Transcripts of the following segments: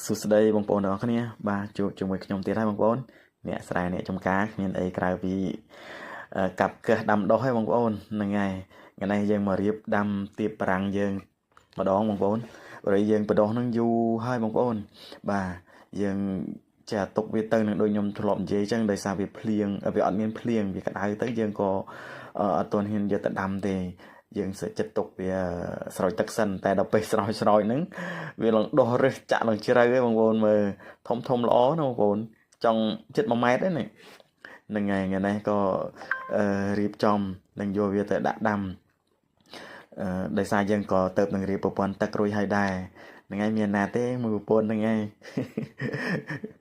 សុស្ដីបងប្អូនទាំងអស់គ្នាបាទជួបជាមួយខ្ញុំទៀតហើយបងប្អូនអ្នកស្រែអ្នកចំការគ្មានអីក្រៅពីកាប់កឹះដាំដុះហើយបងប្អូនហ្នឹងហើយថ្ងៃនេះយើងមករៀបដាំទៀបបារាំងយើងម្ដងបងប្អូនព្រោះយើងបដោះនឹងយូរហើយបងប្អូនបាទយើងចាទុកវាទៅនឹងដូចខ្ញុំធ្លាប់និយាយចឹងដោយសារវាភ្លៀងវាអត់មានភ្លៀងវាក្តៅទៅយើងក៏អត់ទាន់ហ៊ានយកទៅដាំទេយើងsẽចិត្តទុកវាស្រោចទឹកសិនតែដល់ពេលស្រោចហ្នឹងវាឡើងដុះរឹសចាក់ឡើងជ្រៅឯងបងប្អូនមើលធំល្អណាបងប្អូនចង់ជិត1ម៉ែត្រហ្នឹងហ្នឹងហើយថ្ងៃនេះក៏រៀបចំនឹងយកវាទៅដាក់ដាំដោយសារយើងក៏ទៅនឹងរៀបប្រព័ន្ធទឹករួចហើយដែរហ្នឹងហើយមានណាទេមួយប្រពន្ធហ្នឹងហើយ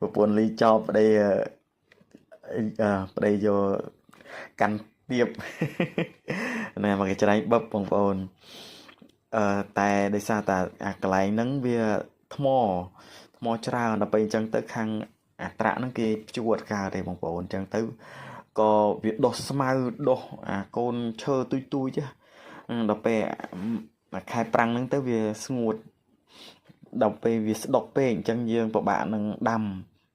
ប្រពន្ធលីចប់ប្តីយកកាន់ទៀបណែមកគេច្នៃបឹបបងប្អូនតែដោយសារតែអាកន្លែងហ្នឹងវាថ្មច្រើនដល់ពេលអញ្ចឹងទៅខាងអាត្រាក់ហ្នឹងគេព្យួរកើតទេបងប្អូនអញ្ចឹងទៅក៏វាដុះស្មៅដុះអាកូនឈើទុយចាដល់ពេលខែប្រាំងហ្នឹងទៅវាស្ងួតដល់ពេលវាស្ដុកពេកអញ្ចឹងយើងពិបាកនឹងដាំ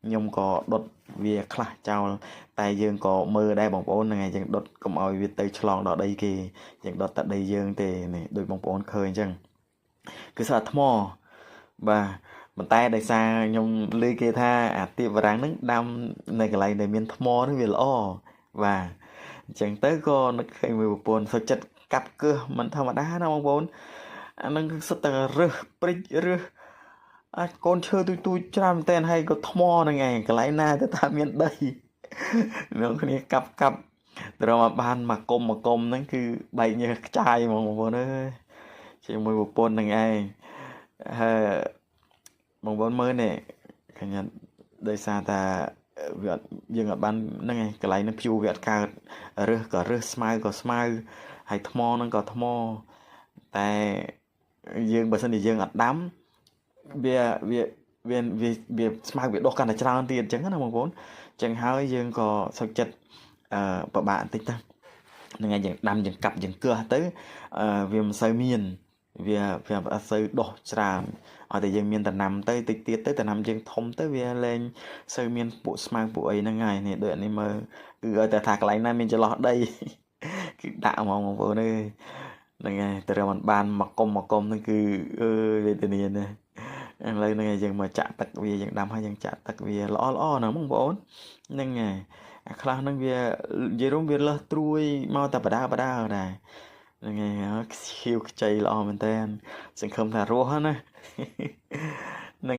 ខ្ញុំក៏ដុតវាខ្លះចោលតែយើងក៏មើលដែរបងប្អូនហ្នឹងហើយយើងដុតកុំឲ្យវាទៅឆ្លងដល់ដីគេយើងដុតតែដីយើងទេនេះដូចបងប្អូនឃើញអញ្ចឹងគឺស្អាតថ្មបាទប៉ុន្តែដោយសារខ្ញុំលើគេថាអាទៀបបារាំងហ្នឹងដាំនៅកន្លែងដែលមានថ្មហ្នឹងវាល្អបាទអញ្ចឹងទៅក៏នឹកឃើញមួយប្រពន្ធសុខចិត្តកាប់កើសមិនធម្មតាណាបងប្អូនអាហ្នឹងគឺសុទ្ធតែរើសព្រិចរើសអាចកូនឈើទូចច្រើនមែនតើហើយក៏ថ្មហ្នឹងឯងកន្លែងណាទៅថាមានដីអ្នកគ្នាកាប់ត្រឹមបានមកគុំហ្នឹងគឺបែកញើសខ្ចាយហ្មងបងប្អូនអើយជាមួយប្រពន្ធហ្នឹងឯងហើយបងប្អូនមើលនេះឃើញដោយសារតែវាយើងអត់បានហ្នឹងឯងកន្លែងហ្នឹងភួរវាអត់កើតរើសក៏រើសស្មៅក៏ស្មៅហើយថ្មហ្នឹងក៏ថ្មតែយើងបើសិនជាយើងអត់ដាំវាស្មៅវាដុះកាន់តែច្រើនទៀតអញ្ចឹងណាបងប្អូនអញ្ចឹងហើយយើងក៏សុខចិត្តពិបាកបន្តិចទៅហ្នឹងហើយយើងដាំយើងកាប់យើងកើសទៅវាមិនសូវមានវាអត់សូវដុះច្រើនឲ្យតែយើងមានដំណាំទៅតិចទៀតទៅដំណាំយើងធំទៅវាលែងសូវមានពួកស្មៅពួកអីហ្នឹងហើយនេះដូចនេះមើលគឺឲ្យតែថាកន្លែងណាមានចន្លោះដីគឺដាក់ហ្មងបងប្អូនអើយហ្នឹងហើយតែរមិនបានមកគុំហ្នឹងគឺអើយវេទនាណាស់ឥឡូវហ្នឹងយើងមកចាក់ទឹកវាយើងដាំហើយយើងចាក់ទឹកវាល្អណាស់បងប្អូនហ្នឹងហើយអាខ្លះហ្នឹងវានិយាយរួមវាលើសត្រួយមកតែបដាដែរហ្នឹងហើយខៀវខ្ចីល្អមែនតើសង្ឃឹមថារស់ណា